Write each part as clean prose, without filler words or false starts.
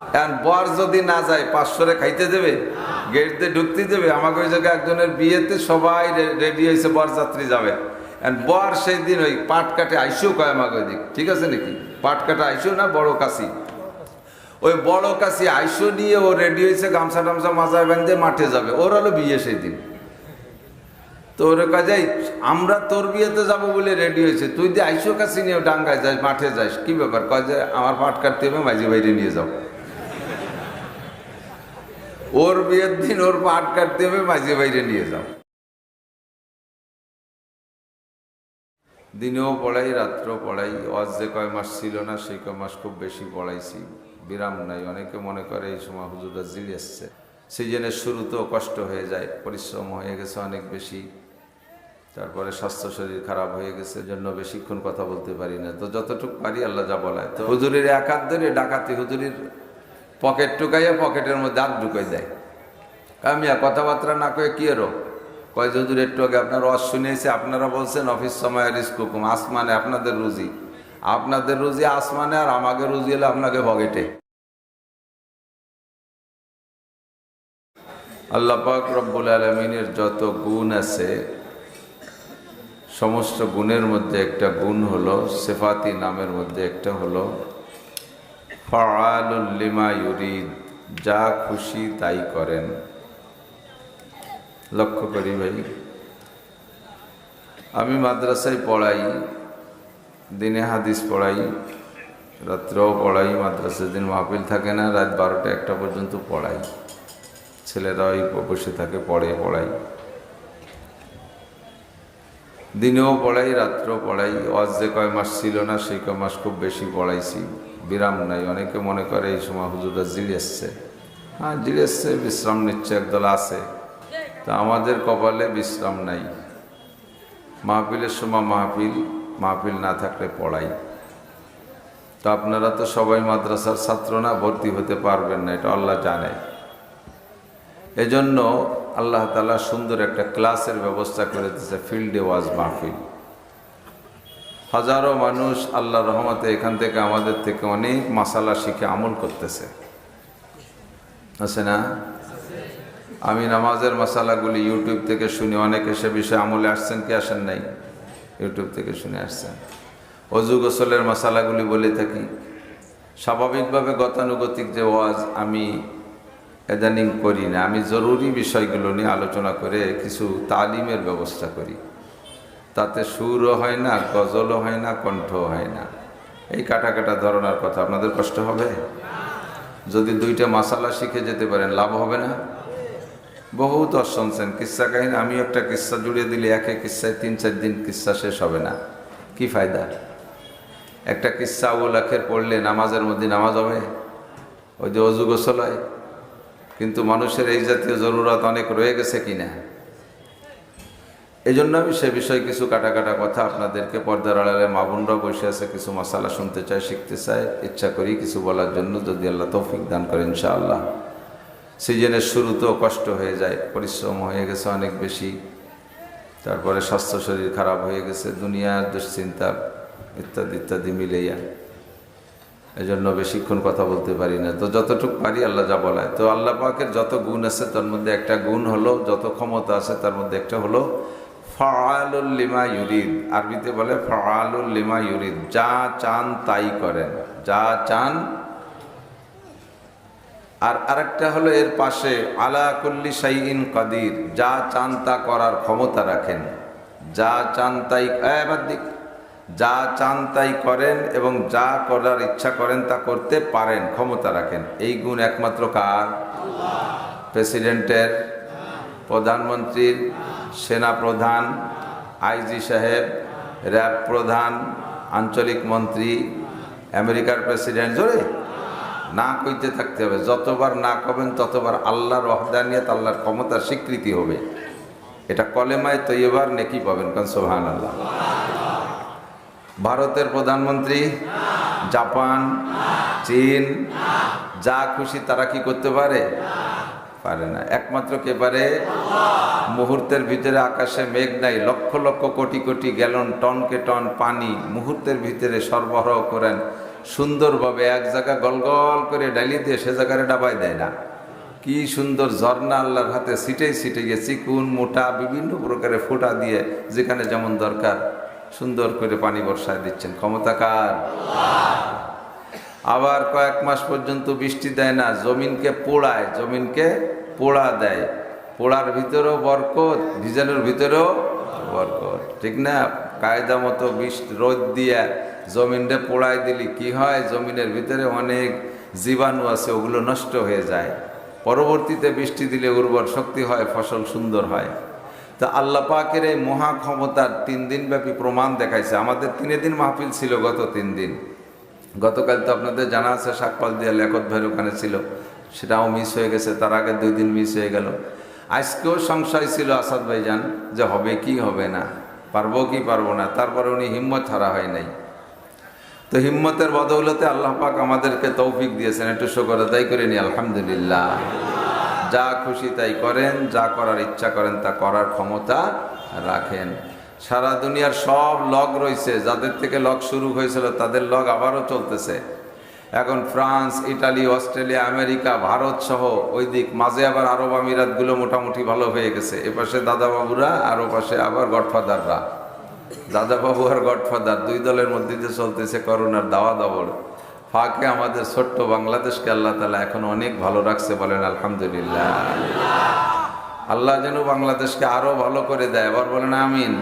এখন বর যদি না যায় 500 খাইতে দেবে, গেট দিয়ে ঢুকতে দেবে? আমাকে ওই জায়গায় একজনের বিয়েতে সবাই রেডি হয়েছে, বরযাত্রী যাবে। বর সেই দিন ওই পাট কাটে আইসিও কয় আমাকে ওই দিক, ঠিক আছে নাকি? পাট কাটা আইসিও না, বড় কাশি, ওই বড় কাশি আইসো নিয়ে ও রেডি হয়েছে, গামছা টামছা মাথায় বেঁধে মাঠে যাবে। ওর হলো বিয়ে সেই দিন। তো ওর কাজে আমরা তোর বিয়েতে যাব বলে রেডি হয়েছে, তুই দিয়ে আইসো কাশি নিয়ে ডাঙ্গায় যাস, মাঠে যাস, কি ব্যাপার? কয় যে আমার পাট কাটতে হবে, মাঝি বাইরে নিয়ে যাও। ওর বিয়ের দিন ওর পাট কাটতে হবে, মাঝি বাইরে নিয়ে যাও। দিনেও পড়াই, রাত্রেও পড়াই। ওয়াজ যে কয় মাস ছিল না, সেই কয় মাস খুব বেশি পড়াইছি, বিরাম নাই। অনেকে মনে করে এই সময় হুজুররা জিল এসছে, সিজনের শুরুতেও কষ্ট হয়ে যায়, পরিশ্রম হয়ে গেছে অনেক বেশি, তারপরে স্বাস্থ্য শরীর খারাপ হয়ে গেছে, জন্য বেশিক্ষণ কথা বলতে পারি না। তো যতটুকু পারি আল্লাহ যা বলায়। তো হুজুরের এক হাত ধরে ডাকাতি, হুজুরের পকেট টুকাইয়া পকেটের মধ্যে হাত ঢুকাই দেয়। কামিয়া কথাবার্তা না কয়ে কি এরো? কয় হুজুর একটু আগে আপনার ওয়াজ শুনেছি, আপনারা বলছেন অফিস সময় রিস্ক হুকুম, আসমানে আপনাদের রুজি, আপনাদের রুজি আসমানে, আর আমাকে রুজি হলে আপনাকে পকেটে। আল্লাহ পাক রব্বুল আলামিনের যত গুণ আছে, সমস্ত গুণের মধ্যে একটা গুণ হলো, সিফাতি নামের মধ্যে একটা হলো ফাআলুল লিমা ইউরিদ, যা খুশি তাই করেন। লক্ষ্য করি ভাই, আমি মাদ্রাসায় পড়াই, দিনে হাদিস পড়াই, রাত্রেও পড়াই। মাদ্রাসার দিন মাহফিল থাকে না, রাত 12টা-1টা পর্যন্ত পড়াই। ছেলেরাই বসে থাকে, পড়াই। দিনেও পড়াই, রাত্রেও পড়াই। ওয়াজ যে কয় মাস ছিল না, সেই কয় মাস খুব বেশি পড়াইছি, বিরাম নাই। অনেকে মনে করে এই সময় হুজুররা জিল এসছে। হ্যাঁ, জিল এসছে, বিশ্রাম নিচ্ছে, একদল আছে। তা আমাদের কপালে বিশ্রাম নাই। মাহফিলের সময় মাহফিল না থাকলে পড়াই। তো আপনারা তো সবাই মাদ্রাসার ছাত্র না, ভর্তি হতে পারবেন না, এটা আল্লাহ জানে। এজন্য আল্লাহ তাআলা সুন্দর একটা ক্লাসের ব্যবস্থা করে দিয়েছে, ফিল্ডে ওয়াজ মাহফিল। হাজারো মানুষ আল্লাহর রহমতে এখান থেকে, আমাদের থেকে অনেক মাসালা শিখে আমল করতেছে, আছে না? আমি নামাজের মাসালাগুলি ইউটিউব থেকে শুনি, অনেকে সে বিষয়ে আমলে আসছেন কি আসেন নাই? ইউটিউব থেকে শুনে আসছেন। অজু গোসলের মাসালাগুলি বলে থাকি। স্বাভাবিকভাবে গতানুগতিক যে ওয়াজ আমি ইদানিং করি না, আমি জরুরি বিষয়গুলো নিয়ে আলোচনা করে কিছু তালিমের ব্যবস্থা করি। তাতে সুরও হয় না, গজলও হয় না, কণ্ঠও হয় না। এই কাটা ধরনের কথা আপনাদের কষ্ট হবে? যদি 2টা মাসালা শিখে যেতে পারেন, লাভ হবে না? বহুত শুনছেন কিস্সা কাহিনী। আমি একটা কিস্সা জুড়ে দিলে একে কিস্সায় 3-4 দিন কিস্সা শেষ হবে না, কি ফায়দা? একটা কিস্সা আবুল আখের পড়লে নামাজের মধ্যে নামাজ হবে? ওই যে অজু গোসল হয়। কিন্তু মানুষের এই জাতীয় জরুরত অনেক রয়ে গেছে কিনা, এই জন্য আমি সে বিষয়ে কিছু কাটা কথা আপনাদেরকে, পর্দার আড়ালে মা বোনরা বসে আছে, কিছু মশালা শুনতে চায়, শিখতে চায়, ইচ্ছা করি কিছু বলার জন্য, যদি আল্লাহ তৌফিক দান করে ইনশাআল্লাহ। সিজনের শুরুতেও কষ্ট হয়ে যায়, পরিশ্রম হয়ে গেছে অনেক বেশি, তারপরে স্বাস্থ্য শরীর খারাপ হয়ে গেছে, দুনিয়ার দুশ্চিন্তা ইত্যাদি মিলেইয়া, এজন্য বেশিক্ষণ কথা বলতে পারি না। তো যতটুকু পারি আল্লাহ যা বলায়। তো আল্লাহ পাকের যত গুণ আছে তার মধ্যে একটা গুণ হলো, যত ক্ষমতা আছে তার মধ্যে একটা হলো ফাআলুল লিমা ইউরিদ। আরবিতে বলে ফাআলুল লিমা ইউরিদ, যা চান তাই করেন, যা চান। আর আরেকটা হলো এর পাশে আলা কুল্লি শাইইন কাদির, যা চান তা করার ক্ষমতা রাখেন, যা চান তাই যা চান তাই করেন, এবং যা করার ইচ্ছা করেন তা করতে পারেন, ক্ষমতা রাখেন। এই গুণ একমাত্র কার? প্রেসিডেন্টের, প্রধানমন্ত্রীর, সেনা প্রধান, আইজি সাহেব, র্যাব প্রধান, আঞ্চলিক মন্ত্রী, আমেরিকার প্রেসিডেন্ট, জোরে না কইতে থাকতে হবে। যতবার না কবেন ততবার আল্লাহর ওয়াহদানিয়ত, আল্লাহর ক্ষমতার স্বীকৃতি হবে। এটা কলেমায় তৈয়বার নেকি পাবেন, কারণ সুবহানাল্লাহ। ভারতের প্রধানমন্ত্রী, জাপান, চীন, যা খুশি তারা কি করতে পারে? পারে না। একমাত্র কে পারে? মুহূর্তের ভিতরে আকাশে মেঘ নাই, লক্ষ কোটি গ্যালন, টনকে টন পানি মুহূর্তের ভিতরে সরবরাহ করেন, সুন্দরভাবে এক জায়গা গল গল করে ডালি দিয়ে সে জায়গায় ডাবায় দেয় না। কি সুন্দর ঝর্ণা আল্লাহর হাতে ছিটেই ছিটিয়ে চিকুন মোটা বিভিন্ন প্রকারের ফোঁটা দিয়ে যেখানে যেমন দরকার সুন্দর করে পানি বর্ষায় দিচ্ছেন। ক্ষমতা কার? আবার কয়েক মাস পর্যন্ত বৃষ্টি দেয় না, জমিনকে পোড়ায়, জমিনকে পোড়া দেয়। পোড়ার ভিতরেও বরকত, ভিজানোর ভিতরেও বরকত, ঠিক না? কায়দা মতো রোদ দিয়ে জমিনটা পোড়ায় দিলি কি হয়, জমিনের ভিতরে অনেক জীবাণু আছে, ওগুলো নষ্ট হয়ে যায়। পরবর্তীতে বৃষ্টি দিলে উর্বর শক্তি হয়, ফসল সুন্দর হয়। তা আল্লাহ পাকের এই মহা ক্ষমতার 3 দিন ব্যাপী প্রমাণ দেখাইছে। আমাদের 3 দিন মাহফিল ছিল, গত 3 দিন। গতকাল তো আপনাদের জানা আছে শাকপাল দিয়া লেখত ভাইয়ের ওখানে ছিল, সেটাও মিস হয়ে গেছে। তার আগে 2 দিন মিস হয়ে গেল। আজকেও সংশয় ছিল আসাদ ভাইজান যে হবে কি হবে না, পারবো কি পারবো না। তারপরে উনি হিম্মত হারা হয় নাই। তো হিম্মতের বদৌলতে আল্লাহ পাক আমাদেরকে তৌফিক দিয়েছেন, একটু শুকর আদায় করে নি আলহামদুলিল্লাহ। যা খুশি তাই করেন, যা করার ইচ্ছা করেন তা করার ক্ষমতা রাখেন। সারা দুনিয়ার সব লগ রয়েছে, যাদের থেকে লগ শুরু হয়েছিল তাদের লগ আবারও চলতেছে। এখন France, Italy, Australia, America, Bharat সহ ওই দিক মাঝে আবার আরব আমিরাতগুলো মোটামুটি ভালো হয়ে গেছে। এপাশে দাদাবাবুরা আর ওপাশে আবার গডফাদাররা। দাদাবাবু আর গডফাদার 2 দলের মধ্যে দিয়ে চলতেছে করোনার দাওয়া দাবড়। ফাঁকে আমাদের ছোট্ট বাংলাদেশকে আল্লাহ তাআলা এখন অনেক ভালো রাখছে, বলেন আলহামদুলিল্লাহ। আল্লাহ যেন বাংলাদেশকে আরো ভালো করে দেয়, এবার বলেন আমিন।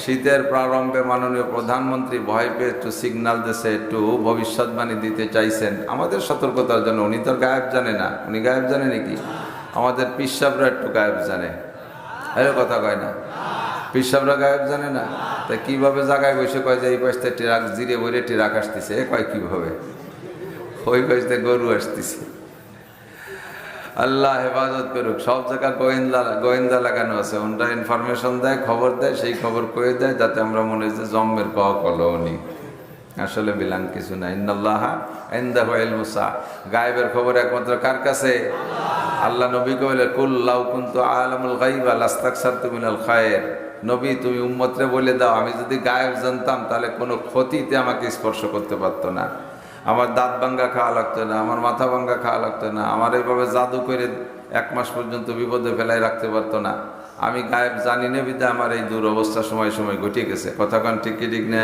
শীতের প্রারম্ভে মাননীয় প্রধানমন্ত্রী ভয় পেয়ে একটু সিগন্যাল দিয়েছে, একটু ভবিষ্যৎবাণী দিতে চাইছেন আমাদের সতর্কতার জন্য। উনি তো গায়েব জানে না, উনি গায়েব জানে নাকি? আমাদের পিসাবরা একটু গায়েব জানে, এর কথা কয় না? পিসাবরা গায়েব জানে না, তা কিভাবে জায়গায় বসে কয় যে এই পাশে ট্রাক জিরে বইরে ট্রাক আসতেছে, এ কয় কিভাবে? ওই পাশে গরু আসতেছে। আল্লাহ হেফাজত করুক। সব জায়গায় গোয়েন্দা লাগানো আছে, ওনরা ইনফরমেশন দেয়, খবর দেয়, সেই খবর কয়ে দেয় যাতে আমরা মনে হয় যে জম্মের কলনি, আসলে বিলান কিছু না। ইন্নাল্লাহা ইনদাহু ইলমুস সাআ, গায়েবের খবর একমাত্র কার কাছে? আল্লাহ নবীকে বলে কুল লাউ কুনতু আলামুল গায়বা লাস্তাকসারতু মিনাল খায়র। নবী তুমি উম্মতরে বলে দাও, আমি যদি গায়েব জানতাম তাহলে কোনো ক্ষতিতে আমাকে স্পর্শ করতে পারতো না। আমার দাঁত ভাঙ্গা খাওয়া লাগতো না, আমার মাথা ভাঙ্গা খাওয়া লাগতো না, আমার এইভাবে জাদু করে 1 মাস পর্যন্ত বিপদে ফেলাই রাখতে পারতো না। আমি গায়েব জানি না বিধে আমার এই দুরবস্থা সময় সময় ঘটে গেছে। কথা কন ঠিক কি ঠিক না?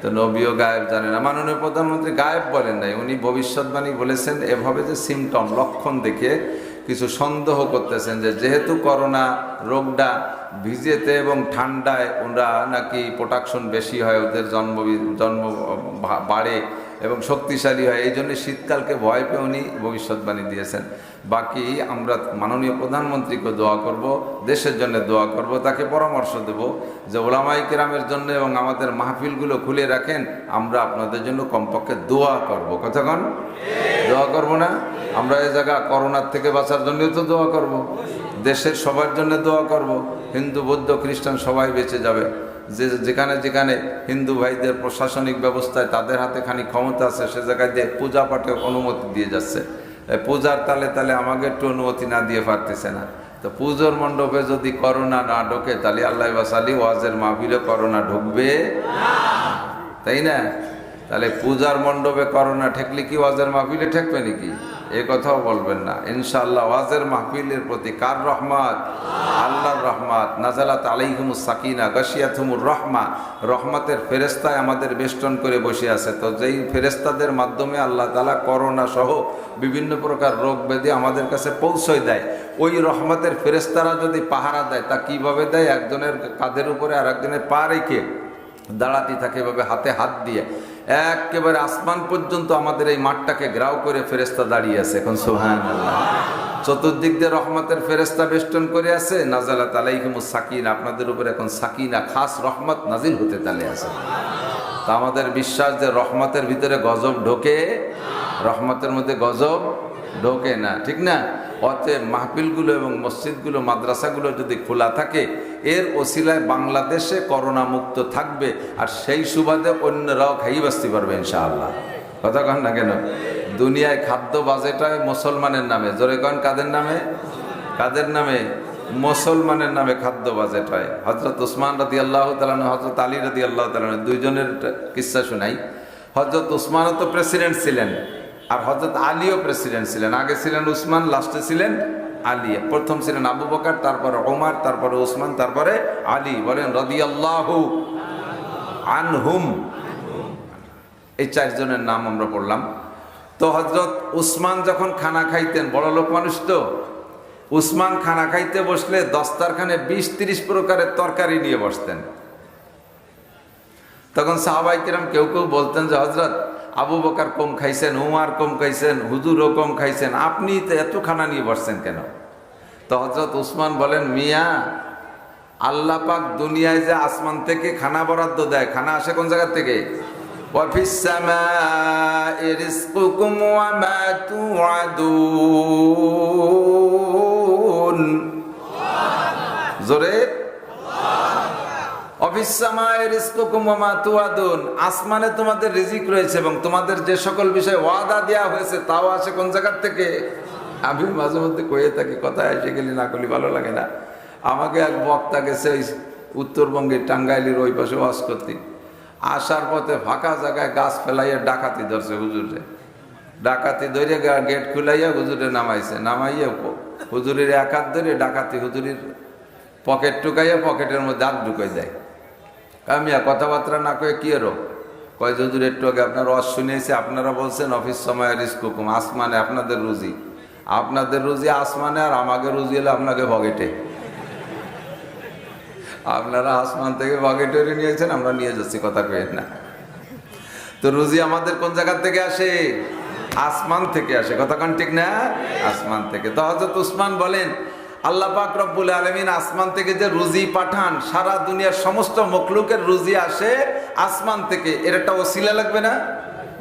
তো নবীও গায়েব জানে না। মাননীয় প্রধানমন্ত্রী গায়েব বলেন নাই, উনি ভবিষ্যৎবাণী বলেছেন এভাবে যে সিমটম লক্ষণ দেখে কিছু সন্দেহ করতেছেন যে যেহেতু করোনা রোগটা ভিজেতে এবং ঠান্ডায় ওরা নাকি প্রোটেকশন বেশি হয়, ওদের জন্ম বাড়ে এবং শক্তিশালী হয়, এই জন্য শীতকালকে ভয় পেয়ে উনি ভবিষ্যৎবাণী দিয়েছেন। বাকি আমরা মাননীয় প্রধানমন্ত্রীকে দোয়া করব, দেশের জন্য দোয়া করব, তাকে পরামর্শ দেব যে ওলামায়ে কেরামের জন্য এবং আমাদের মাহফিলগুলো খুলে রাখেন, আমরা আপনাদের জন্য কমপক্ষে দোয়া করব। কতক্ষণ দোয়া করব না? আমরা এই জায়গা করোনার থেকে বাঁচার জন্য তো দোয়া করব, দেশের সবার জন্য দোয়া করব। হিন্দু বৌদ্ধ খ্রিস্টান সবাই বেঁচে যাবে। যেখানে যেখানে হিন্দু ভাইদের প্রশাসনিক ব্যবস্থায় তাদের হাতে খানি ক্ষমতা আছে, সে জায়গায় দিয়ে পূজা পাঠে অনুমতি দিয়ে যাচ্ছে। পূজার তালে তালে আমাকে একটু অনুমতি না দিয়ে পারতেছে না। তো পুজোর মণ্ডপে যদি করোনা না ঢোকে তাহলে আল্লাহ বাসালি ওয়াজের মাহফিলে করোনা ঢুকবে, তাই না? তাহলে পূজার মণ্ডপে করোনা ঠেকলে কি ওয়াজের মাহফিলে ঠেকবে নাকি? এ কথাও বলবেন না। ইনশাআল্লাহ ওয়াজের মাহফিলের প্রতি কার রহমত? আল্লাহর রহমত। নাজালাত আলাইহিমুস সাকিনা গাশিয়াতুমুর রহমা, রহমতের ফেরেশতায় আমাদের বেষ্টন করে বসে আছে। তো যেই ফেরেশতাদের মাধ্যমে আল্লাহ তাআলা করোনা সহ বিভিন্ন প্রকার রোগ ব্যাধি আমাদের কাছে পৌঁছয় দেয়, ওই রহমতের ফেরেশতারা যদি পাহারা দেয় তা কিভাবে দেয়? একজনের কাঁধের উপরে আর একজনের পা রেখে দাঁড়াতে থাকে, এভাবে হাতে হাত দিয়ে একেবারে আসমান পর্যন্ত আমাদের এই মাঠটাকে গ্রাও করে ফেরেশতা দাঁড়িয়ে আছে। এখন সুবহানাল্লাহ, চতুর্দিক দিয়ে রহমতের ফেরেশতা বেষ্টন করে আছে। নাজালাত আলাইহিমুস সাকিনা, আপনাদের উপর এখন সাকিনা খাস রহমত নাজিল হতে তালে আছে। তা আমাদের বিশ্বাস যে রহমতের ভিতরে গজব ঢোকে, রহমতের মধ্যে গজব ঢোকে না, ঠিক না? অতএব মাহফিলগুলো এবং মসজিদগুলো মাদ্রাসাগুলো যদি খোলা থাকে, এর ওসিলায় বাংলাদেশে করোনা মুক্ত থাকবে, আর সেই সুবাদে অন্যরাও খাই বাঁচতে পারবে ইনশাআল্লাহ। কথা কন না কেন? দুনিয়ায় খাদ্য বাজেট হয় মুসলমানের নামে, জোরে কন কাদের নামে? কাদের নামে? মুসলমানের নামে খাদ্য বাজেট হয়। হযরত উসমান রাদিয়াল্লাহু তাআলা, হযরত আলী রাদিয়াল্লাহু তাআলা, দুইজনের কিস্সা শোনাই। হযরত উসমানও তো প্রেসিডেন্ট ছিলেন, আর হযরত আলীও প্রেসিডেন্ট ছিলেন। আগে ছিলেন উসমান, লাস্টে ছিলেন আলী। প্রথম ছিলেন আবু বকর, তারপরে ওমর, তারপরে উসমান, তারপরে আলী। বলেন রাদিয়াল্লাহু আনহুম। এই চারজনের নাম আমরা পড়লাম। তো হযরত উসমান যখন খানা খাইতেন, বড় লোক মানুষ তো, উসমান খানা খাইতে বসলে দস্তারখানে 20-30 প্রকারের তরকারি নিয়ে বসতেন। তখন সাহাবায়ে কেরাম কেউ কেউ বলতেন যে হযরত আবু বকর কম খাইছেন, উমর কম খাইছেন, হুজুরও কম খাইছেন, আপনি তো এত খানা নিয়ে বসছেন কেন? তো হযরত উসমান বলেন, মিয়া, আল্লাহ পাক দুনিয়ায় যে আসমান থেকে খানা বরাদ্দ দেয়, খানা আসে কোন জায়গা থেকে? ওয়াফিস সামাই রিজকুকুম ওয়া মা তুআদুন। জোরে অফিস সামাই রিজকুকুম ওয়া মা তুআদুন। আসমানে তোমাদের রিজিক রয়েছে এবং তোমাদের যে সকল বিষয়ে ওয়াদা দেওয়া হয়েছে তাও আসে কোন জায়গা থেকে? আমি মাঝে মধ্যে কয়ে থাকি, কথা এসে গেলি না করলে ভালো লাগে না। আমাকে এক বক্তা গেছে ওই উত্তরবঙ্গের টাঙ্গাইলের ওই পাশে ওয়াজ করতে, আসার পথে ফাঁকা জায়গায় গাছ ফেলাইয়া ডাকাতি ধরছে হুজুরে। ডাকাতি ধরে গেট খুলাইয়া হুজুরে নামাইছে, নামাইয়া হুজুরের এক হাত ধরে ডাকাতি হুজুরের পকেট টুকাইয়া পকেটের মধ্যে হাত ঢুকাই দেয়। কামিয়া কথাবার্তা না কয়ে কি এরো কয়, হুজুর একটু আগে আপনার ওয়াজ শুনেছি, আপনারা বলছেন অফিস সময় রিজকুকুম, আসমানে আপনাদের রুজি, আপনাদের রুজি আসমানে, আর আমাকে রুজি হলে আপনাকে পকেটে। আপনারা আসমান থেকে পকেটে নিয়েছেন, আমরা নিয়ে যাচ্ছি, কথা কইেন না। তো রুজি আমাদের কোন জায়গা থেকে আসে? আসমান থেকে আসে, কথা কান ঠিক না? আসমান থেকে। তো হযরত উসমান বলেন, আল্লাহ পাক রব্বুল আলামিন আসমান থেকে যে রুজি পাঠান, সারা দুনিয়ার সমস্ত মখলুকের রুজি আসে আসমান থেকে। এর একটা ওসিলা লাগবে না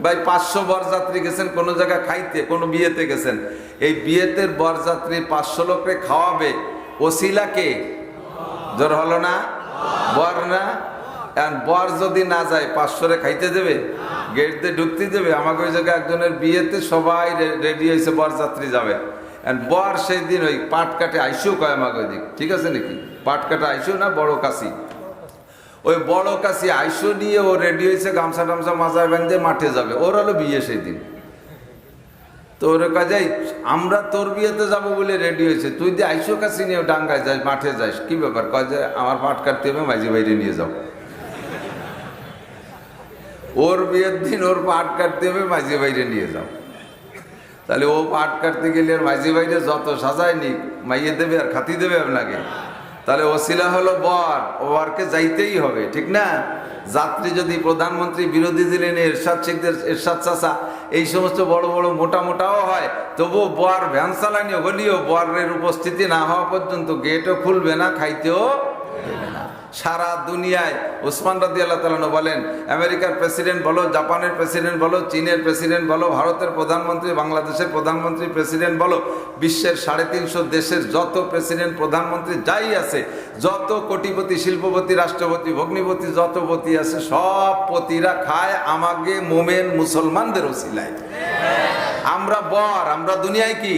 ভাই? 500 বরযাত্রী গেছেন কোনো জায়গায় খাইতে, কোনো বিয়েতে গেছেন, এই বিয়েতে বরযাত্রী 500 লোককে খাওয়াবে, ওসিলা কে? জোর হলো না? বর না? বর যদি না যায় 500 খাইতে দেবে? গেট দিয়ে ঢুকতে দেবে? আমাকে ওই জায়গায় একজনের বিয়েতে সবাই রেডি হয়েছে, বরযাত্রী যাবে, বর সেই দিন ওই পাট কাটে আইসিও কয় আমাকে ওই দিক, ঠিক আছে নাকি? পাট কাটা আইসিও না, বড় কাশি, ওই বড় কাশি আইসো নিয়ে ও রেডি হয়েছে, গামছা টামছা মাথায় বেঁধে মাঠে যাবে, ওর হলো বিয়ে সেই দিন। তো ওর কাজে আমরা তোর বিয়েতে যাবো বলে রেডি হয়েছে, তুই দিয়ে আইসো কাশি নিয়ে ডাঙ্গায় যাস, মাঠে যাস, কি ব্যাপার? কয় যে আমার পাট কাটতে হবে, মাঝি বাইরে নিয়ে যাও। ওর বিয়ের দিন ওর পাট কাটতে হবে, মাঝি বাইরে নিয়ে যাও। তাহলে ও পাট কাটতে গেলে আর মাঝি বাইরে যত সাজায় নিক, মাইয়ে দেবে আর খাতি দেবে আপনাকে। তাহলে ওসিলা হলো বর, ও বরকে যাইতেই হবে, ঠিক না? যাত্রী যদি প্রধানমন্ত্রী, বিরোধী দিলেন এরশাদ শেখদের, এরশাদ চাচা, এই সমস্ত বড় বড় মোটা মোটাও হয়, তবুও বর ভ্যান চালানি হলেও বরের উপস্থিতি না হওয়া পর্যন্ত গেটও খুলবে না, খাইতেও দেবে না। সারা দুনিয়ায় উসমান রাদিয়াল্লাহু তাআলা আনহু বলেন, আমেরিকার প্রেসিডেন্ট বলো, জাপানের প্রেসিডেন্ট বলো, চীনের প্রেসিডেন্ট বলো, ভারতের প্রধানমন্ত্রী, বাংলাদেশের প্রধানমন্ত্রী, প্রেসিডেন্ট বলো, বিশ্বের 350 দেশের যত প্রেসিডেন্ট প্রধানমন্ত্রী যাই আছে, যত কোটিপতি, শিল্পপতি, রাষ্ট্রপতি, ভগ্নিপতি, যত পতি আছে, সব পতিরা খায় আমাকে মোমেন মুসলমানদের ওসিলায়। আমরা বর, আমরা দুনিয়ায় কি?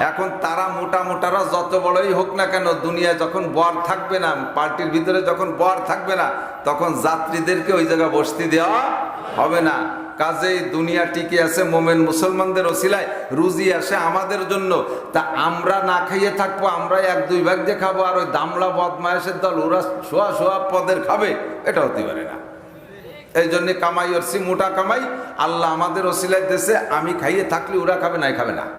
এখন তারা মোটা মোটারা যত বড়ই হোক না কেন, দুনিয়ায় যখন বর থাকবে না, পার্টির ভিতরে যখন বর থাকবে না, তখন যাত্রীদেরকে ওই জায়গায় বসতি দেওয়া হবে না। কাজেই দুনিয়া টিকে আছে মোমেন মুসলমানদের ওসিলায়, রুজি আসে আমাদের জন্য। তা আমরা না খাইয়ে থাকবো, আমরা 1-2 ভাগ দিয়ে খাবো, আর ওই দামলা বদমায়েশের দল ওরা সোয়া সোয়া পদের খাবে? এটা হতে পারে না। এই জন্য কামাই করছি, মোটা কামাই, আল্লাহ আমাদের ওসিলায় দেশে, আমি খাইয়ে থাকলে ওরা খাবে, নাই খাবে না।